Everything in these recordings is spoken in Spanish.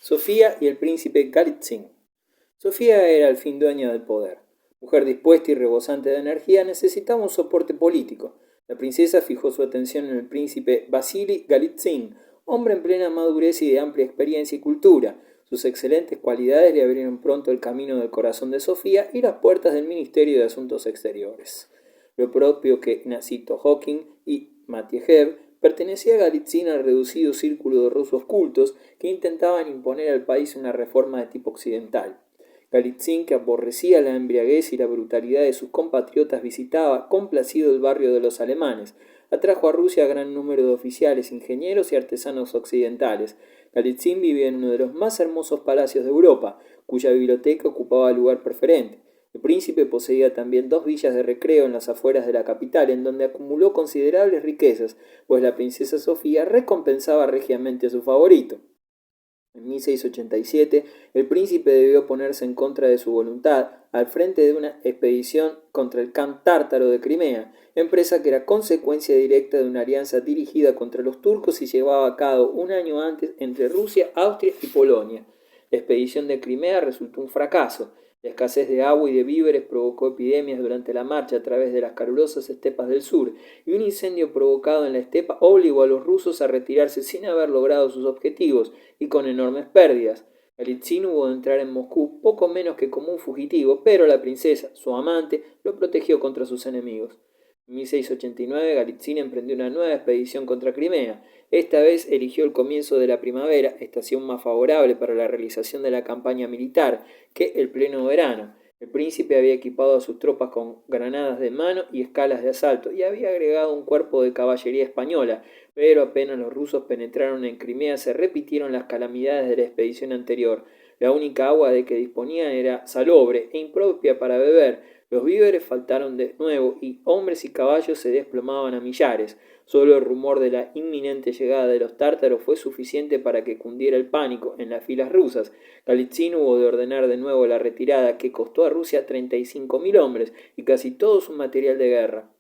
Sofía y el príncipe Galitzin. Sofía era al fin dueña del poder. Mujer dispuesta y rebosante de energía, necesitaba un soporte político. La princesa fijó su atención en el príncipe Vasili Galitzin, hombre en plena madurez y de amplia experiencia y cultura. Sus excelentes cualidades le abrieron pronto el camino del corazón de Sofía y las puertas del Ministerio de Asuntos Exteriores. Lo propio que Nacito Hawking y Matiejev pertenecía a Galitzin al reducido círculo de rusos cultos que intentaban imponer al país una reforma de tipo occidental. Galitzin, que aborrecía la embriaguez y la brutalidad de sus compatriotas, visitaba complacido el barrio de los alemanes. Atrajo a Rusia a gran número de oficiales, ingenieros y artesanos occidentales. Galitzin vivía en uno de los más hermosos palacios de Europa, cuya biblioteca ocupaba lugar preferente. El príncipe poseía también 2 villas de recreo en las afueras de la capital, en donde acumuló considerables riquezas, pues la princesa Sofía recompensaba regiamente a su favorito. En 1687, el príncipe debió ponerse en contra de su voluntad al frente de una expedición contra el Khan tártaro de Crimea, empresa que era consecuencia directa de una alianza dirigida contra los turcos y llevada a cabo un año antes entre Rusia, Austria y Polonia. La expedición de Crimea resultó un fracaso. La escasez de agua y de víveres provocó epidemias durante la marcha a través de las calurosas estepas del sur, y un incendio provocado en la estepa obligó a los rusos a retirarse sin haber logrado sus objetivos y con enormes pérdidas. Galitzin hubo de entrar en Moscú poco menos que como un fugitivo, pero la princesa, su amante, lo protegió contra sus enemigos. En 1689 Galitzin emprendió una nueva expedición contra Crimea. Esta vez eligió el comienzo de la primavera, estación más favorable para la realización de la campaña militar, que el pleno verano. El príncipe había equipado a sus tropas con granadas de mano y escalas de asalto, y había agregado un cuerpo de caballería española, pero apenas los rusos penetraron en Crimea se repitieron las calamidades de la expedición anterior. La única agua de que disponían era salobre e impropia para beber. Los víveres faltaron de nuevo y hombres y caballos se desplomaban a millares. Solo el rumor de la inminente llegada de los tártaros fue suficiente para que cundiera el pánico en las filas rusas. Galitzin hubo de ordenar de nuevo la retirada, que costó a Rusia 35.000 hombres y casi todo su material de guerra.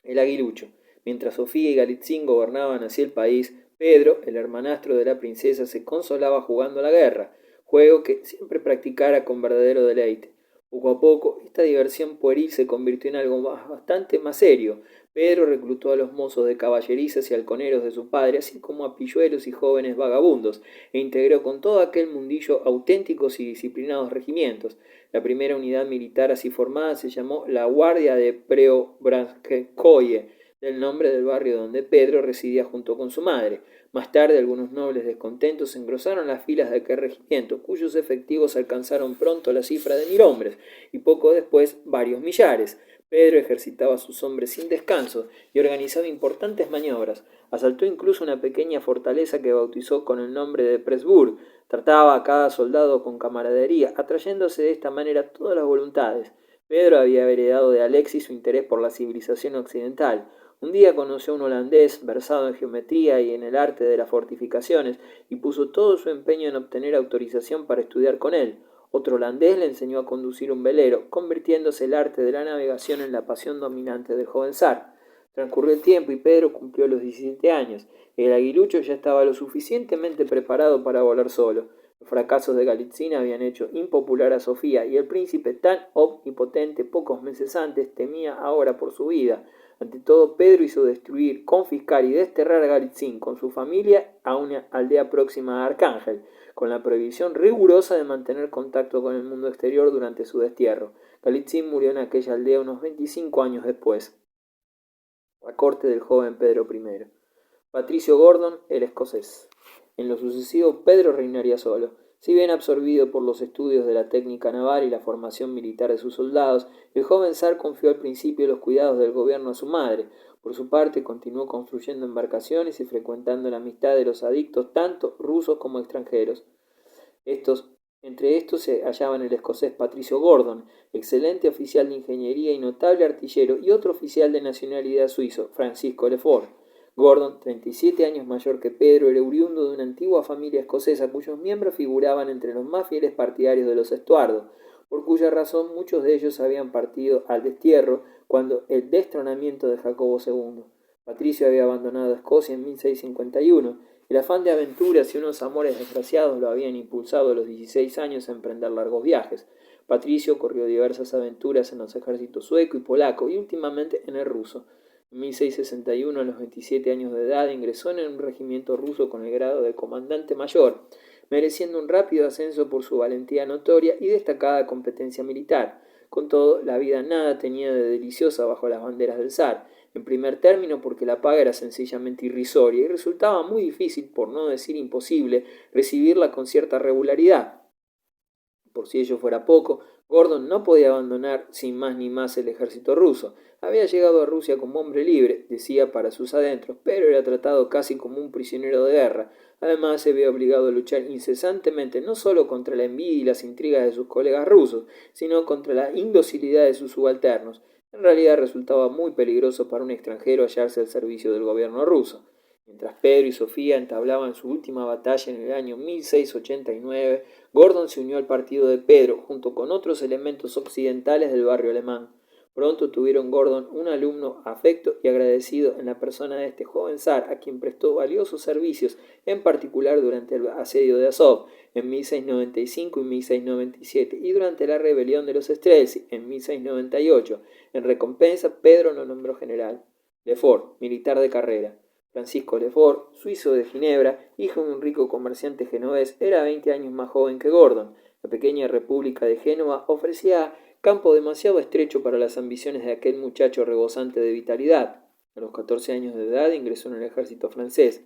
El aguilucho. Mientras Sofía y Galitzin gobernaban así el país, Pedro, el hermanastro de la princesa, se consolaba jugando a la guerra, juego que siempre practicara con verdadero deleite. Poco a poco, esta diversión pueril se convirtió en algo bastante más serio. Pedro reclutó a los mozos de caballerizas y halconeros de su padre, así como a pilluelos y jóvenes vagabundos, e integró con todo aquel mundillo auténticos y disciplinados regimientos. La primera unidad militar así formada se llamó la Guardia de Preobrazhenskoye, del nombre del barrio donde Pedro residía junto con su madre. Más tarde, algunos nobles descontentos engrosaron las filas de aquel regimiento, cuyos efectivos alcanzaron pronto la cifra de 1.000 hombres, y poco después varios millares. Pedro ejercitaba a sus hombres sin descanso y organizaba importantes maniobras. Asaltó incluso una pequeña fortaleza que bautizó con el nombre de Pressburg. Trataba a cada soldado con camaradería, atrayéndose de esta manera todas las voluntades. Pedro había heredado de Alexis su interés por la civilización occidental. Un día conoció a un holandés versado en geometría y en el arte de las fortificaciones y puso todo su empeño en obtener autorización para estudiar con él. Otro holandés le enseñó a conducir un velero, convirtiéndose el arte de la navegación en la pasión dominante del joven zar. Transcurrió el tiempo y Pedro cumplió los 17 años. El aguilucho ya estaba lo suficientemente preparado para volar solo. Los fracasos de Galitzin habían hecho impopular a Sofía y el príncipe, tan omnipotente pocos meses antes, temía ahora por su vida. Ante todo, Pedro hizo destruir, confiscar y desterrar a Galitzin con su familia a una aldea próxima a Arcángel, con la prohibición rigurosa de mantener contacto con el mundo exterior durante su destierro. Galitzin murió en aquella aldea unos 25 años después. La corte del joven Pedro I. Patricio Gordon, el escocés. En lo sucesivo, Pedro reinaría solo. Si bien absorbido por los estudios de la técnica naval y la formación militar de sus soldados, el joven zar confió al principio los cuidados del gobierno a su madre. Por su parte, continuó construyendo embarcaciones y frecuentando la amistad de los adictos, tanto rusos como extranjeros. Entre estos se hallaban el escocés Patricio Gordon, excelente oficial de ingeniería y notable artillero, y otro oficial de nacionalidad suizo, Francisco Lefort. Gordon, 37 años mayor que Pedro, era oriundo de una antigua familia escocesa cuyos miembros figuraban entre los más fieles partidarios de los Estuardo, por cuya razón muchos de ellos habían partido al destierro cuando el destronamiento de Jacobo II. Patricio había abandonado Escocia en 1651 El afán de aventuras y unos amores desgraciados lo habían impulsado a los 16 años a emprender largos viajes. Patricio corrió diversas aventuras en los ejércitos sueco y polaco y últimamente en el ruso. En 1661, a los 27 años de edad, ingresó en un regimiento ruso con el grado de comandante mayor, mereciendo un rápido ascenso por su valentía notoria y destacada competencia militar. Con todo, la vida nada tenía de deliciosa bajo las banderas del zar. En primer término, porque la paga era sencillamente irrisoria y resultaba muy difícil, por no decir imposible, recibirla con cierta regularidad. Por si ello fuera poco, Gordon no podía abandonar sin más ni más el ejército ruso. Había llegado a Rusia como hombre libre, decía para sus adentros, pero era tratado casi como un prisionero de guerra. Además, se veía obligado a luchar incesantemente no solo contra la envidia y las intrigas de sus colegas rusos, sino contra la indocilidad de sus subalternos. En realidad resultaba muy peligroso para un extranjero hallarse al servicio del gobierno ruso. Mientras Pedro y Sofía entablaban su última batalla en el año 1689, Gordon se unió al partido de Pedro, junto con otros elementos occidentales del barrio alemán. Pronto tuvieron Gordon un alumno afecto y agradecido en la persona de este joven zar, a quien prestó valiosos servicios, en particular durante el asedio de Azov en 1695 y 1697 y durante la rebelión de los Streltsy en 1698. En recompensa, Pedro lo nombró general. Lefort, militar de carrera. Francisco Lefort, suizo de Ginebra, hijo de un rico comerciante genovés, era 20 años más joven que Gordon. La pequeña república de Génova ofrecía campo demasiado estrecho para las ambiciones de aquel muchacho rebosante de vitalidad. A los 14 años de edad ingresó en el ejército francés.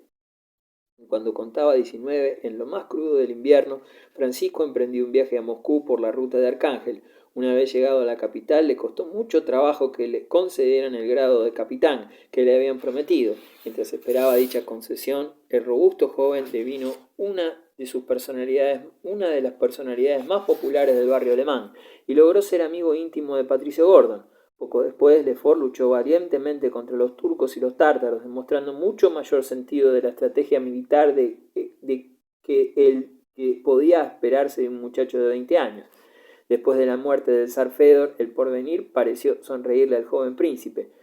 Cuando contaba 19, en lo más crudo del invierno, Francisco emprendió un viaje a Moscú por la ruta de Arcángel. Una vez llegado a la capital, le costó mucho trabajo que le concedieran el grado de capitán que le habían prometido. Mientras esperaba dicha concesión, el robusto joven devino una de las personalidades más populares del barrio alemán, y logró ser amigo íntimo de Patricio Gordon. Poco después, Lefort luchó valientemente contra los turcos y los tártaros, demostrando mucho mayor sentido de la estrategia militar de que el que podía esperarse de un muchacho de 20 años. Después de la muerte del zar Fedor, el porvenir pareció sonreírle al joven príncipe.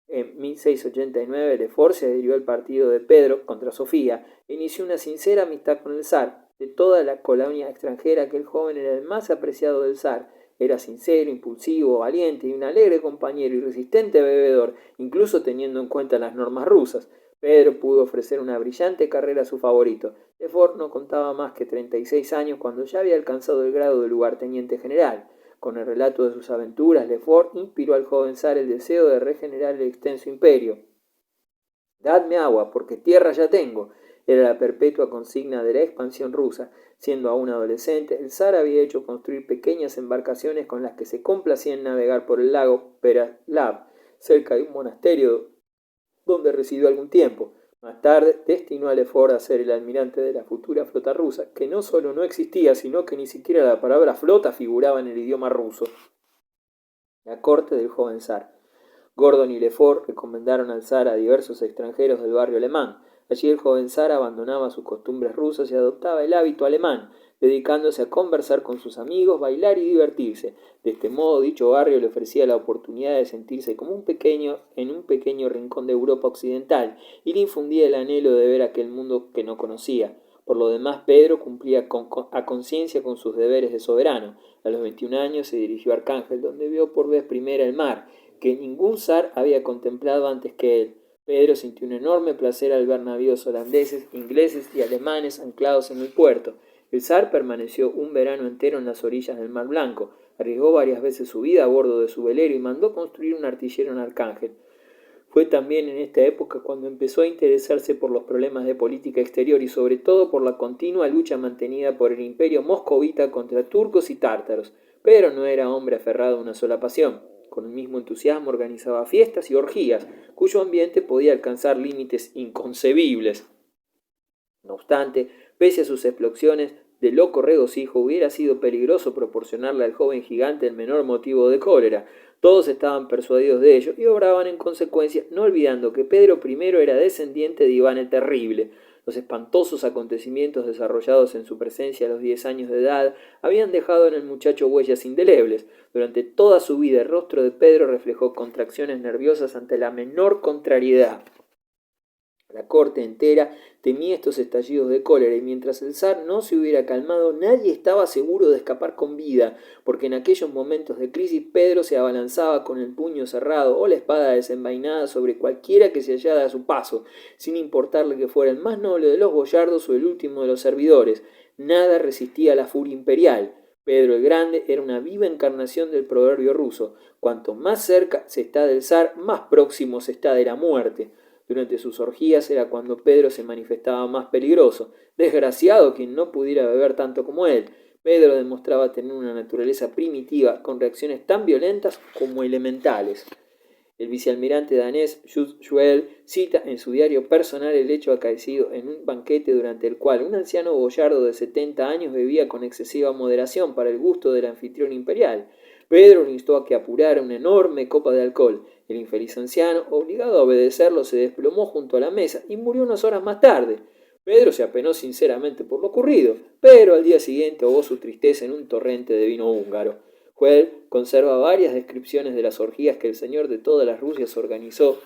En 1689, Lefort se adhirió al partido de Pedro contra Sofía e inició una sincera amistad con el zar. De toda la colonia extranjera, aquel joven era el más apreciado del zar. Era sincero, impulsivo, valiente y un alegre compañero y resistente bebedor, incluso teniendo en cuenta las normas rusas. Pedro pudo ofrecer una brillante carrera a su favorito. Lefort no contaba más que 36 años cuando ya había alcanzado el grado de lugarteniente general. Con el relato de sus aventuras, Lefort inspiró al joven zar el deseo de regenerar el extenso imperio. «Dadme agua, porque tierra ya tengo», era la perpetua consigna de la expansión rusa. Siendo aún adolescente, el zar había hecho construir pequeñas embarcaciones con las que se complacía en navegar por el lago Pereslav, cerca de un monasterio donde residió algún tiempo. Más tarde, destinó a Lefort a ser el almirante de la futura flota rusa, que no solo no existía, sino que ni siquiera la palabra flota figuraba en el idioma ruso. La corte del joven zar. Gordon y Lefort recomendaron al zar a diversos extranjeros del barrio alemán. Allí el joven zar abandonaba sus costumbres rusas y adoptaba el hábito alemán, dedicándose a conversar con sus amigos, bailar y divertirse. De este modo, dicho barrio le ofrecía la oportunidad de sentirse como en un pequeño rincón de Europa occidental, y le infundía el anhelo de ver aquel mundo que no conocía. Por lo demás, Pedro cumplía a conciencia con sus deberes de soberano. A los 21 años se dirigió a Arcángel, donde vio por vez primera el mar, que ningún zar había contemplado antes que él. Pedro sintió un enorme placer al ver navíos holandeses, ingleses y alemanes anclados en el puerto. El zar permaneció un verano entero en las orillas del Mar Blanco, arriesgó varias veces su vida a bordo de su velero y mandó construir un artillero en Arcángel. Fue también en esta época cuando empezó a interesarse por los problemas de política exterior y sobre todo por la continua lucha mantenida por el imperio moscovita contra turcos y tártaros. Pedro no era hombre aferrado a una sola pasión. Con el mismo entusiasmo organizaba fiestas y orgías, cuyo ambiente podía alcanzar límites inconcebibles. No obstante, pese a sus explosiones de loco regocijo, hubiera sido peligroso proporcionarle al joven gigante el menor motivo de cólera. Todos estaban persuadidos de ello y obraban en consecuencia, no olvidando que Pedro I era descendiente de Iván el Terrible. Los espantosos acontecimientos desarrollados en su presencia a los 10 años de edad habían dejado en el muchacho huellas indelebles. Durante toda su vida el rostro de Pedro reflejó contracciones nerviosas ante la menor contrariedad. La corte entera temía estos estallidos de cólera y mientras el zar no se hubiera calmado, nadie estaba seguro de escapar con vida, porque en aquellos momentos de crisis Pedro se abalanzaba con el puño cerrado o la espada desenvainada sobre cualquiera que se hallara a su paso, sin importarle que fuera el más noble de los boyardos o el último de los servidores. Nada resistía a la furia imperial. Pedro el Grande era una viva encarnación del proverbio ruso: cuanto más cerca se está del zar, más próximo se está de la muerte. Durante sus orgías era cuando Pedro se manifestaba más peligroso. Desgraciado quien no pudiera beber tanto como él. Pedro demostraba tener una naturaleza primitiva con reacciones tan violentas como elementales. El vicealmirante danés Jules Joel cita en su diario personal el hecho acaecido en un banquete durante el cual un anciano boyardo de 70 años bebía con excesiva moderación para el gusto del anfitrión imperial. Pedro lo instó a que apurara una enorme copa de alcohol. El infeliz anciano, obligado a obedecerlo, se desplomó junto a la mesa y murió unas horas más tarde. Pedro se apenó sinceramente por lo ocurrido, pero al día siguiente ahogó su tristeza en un torrente de vino húngaro. Joel conserva varias descripciones de las orgías que el señor de todas las Rusias organizó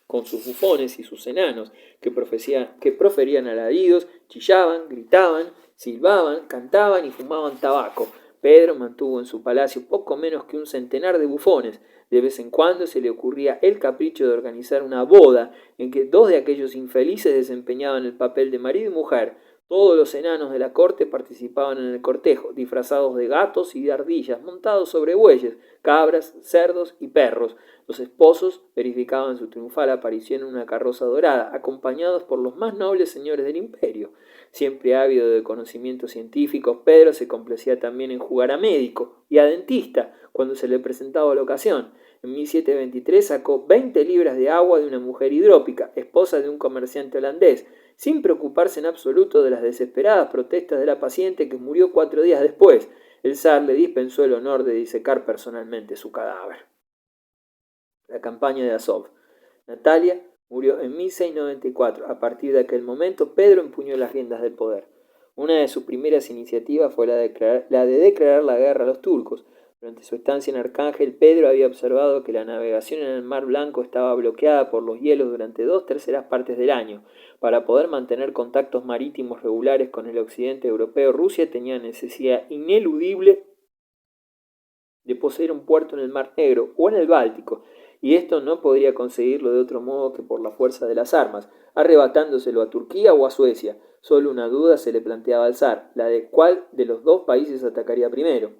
con sus bufones y sus enanos, que proferían alaridos, chillaban, gritaban, silbaban, cantaban y fumaban tabaco. Pedro mantuvo en su palacio poco menos que un centenar de bufones. De vez en cuando se le ocurría el capricho de organizar una boda en que dos de aquellos infelices desempeñaban el papel de marido y mujer. Todos los enanos de la corte participaban en el cortejo, disfrazados de gatos y de ardillas, montados sobre bueyes, cabras, cerdos y perros. Los esposos verificaban su triunfal aparición en una carroza dorada, acompañados por los más nobles señores del imperio. Siempre ávido de conocimientos científicos, Pedro se complacía también en jugar a médico y a dentista cuando se le presentaba la ocasión. En 1723 sacó 20 libras de agua de una mujer hidrópica, esposa de un comerciante holandés, sin preocuparse en absoluto de las desesperadas protestas de la paciente, que murió 4 días después. El zar le dispensó el honor de disecar personalmente su cadáver. La campaña de Azov. Natalia murió en 1694. A partir de aquel momento, Pedro empuñó las riendas del poder. Una de sus primeras iniciativas fue la de declarar la guerra a los turcos. Durante su estancia en Arcángel, Pedro había observado que la navegación en el Mar Blanco estaba bloqueada por los hielos durante 2/3 partes del año. Para poder mantener contactos marítimos regulares con el occidente europeo, Rusia tenía necesidad ineludible de poseer un puerto en el Mar Negro o en el Báltico, y esto no podría conseguirlo de otro modo que por la fuerza de las armas, arrebatándoselo a Turquía o a Suecia. Solo una duda se le planteaba al zar, la de cuál de los dos países atacaría primero.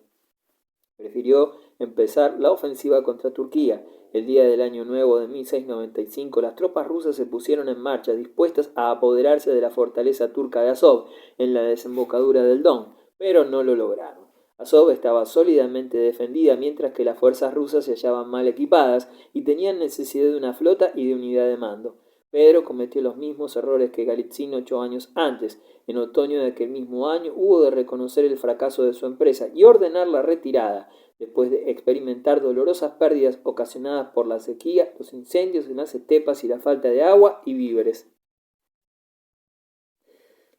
Prefirió empezar la ofensiva contra Turquía. El día del Año Nuevo de 1695, las tropas rusas se pusieron en marcha, dispuestas a apoderarse de la fortaleza turca de Azov, en la desembocadura del Don, pero no lo lograron. Azov estaba sólidamente defendida, mientras que las fuerzas rusas se hallaban mal equipadas y tenían necesidad de una flota y de unidad de mando. Pedro cometió los mismos errores que Galitzin 8 años antes. En otoño de aquel mismo año hubo de reconocer el fracaso de su empresa y ordenar la retirada, después de experimentar dolorosas pérdidas ocasionadas por la sequía, los incendios en las estepas y la falta de agua y víveres.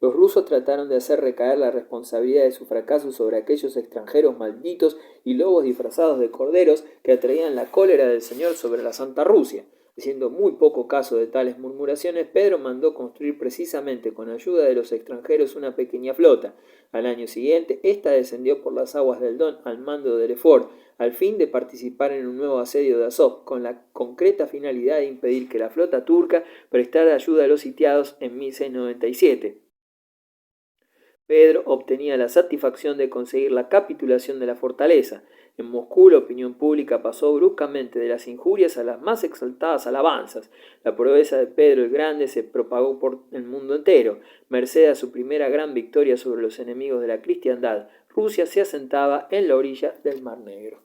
Los rusos trataron de hacer recaer la responsabilidad de su fracaso sobre aquellos extranjeros malditos y lobos disfrazados de corderos que atraían la cólera del Señor sobre la Santa Rusia. Haciendo muy poco caso de tales murmuraciones, Pedro mandó construir precisamente con ayuda de los extranjeros una pequeña flota. Al año siguiente, ésta descendió por las aguas del Don al mando de Lefort, al fin de participar en un nuevo asedio de Azov, con la concreta finalidad de impedir que la flota turca prestara ayuda a los sitiados en 1697. Pedro obtenía la satisfacción de conseguir la capitulación de la fortaleza. En Moscú la opinión pública pasó bruscamente de las injurias a las más exaltadas alabanzas. La proeza de Pedro el Grande se propagó por el mundo entero. Merced a su primera gran victoria sobre los enemigos de la cristiandad, Rusia se asentaba en la orilla del Mar Negro.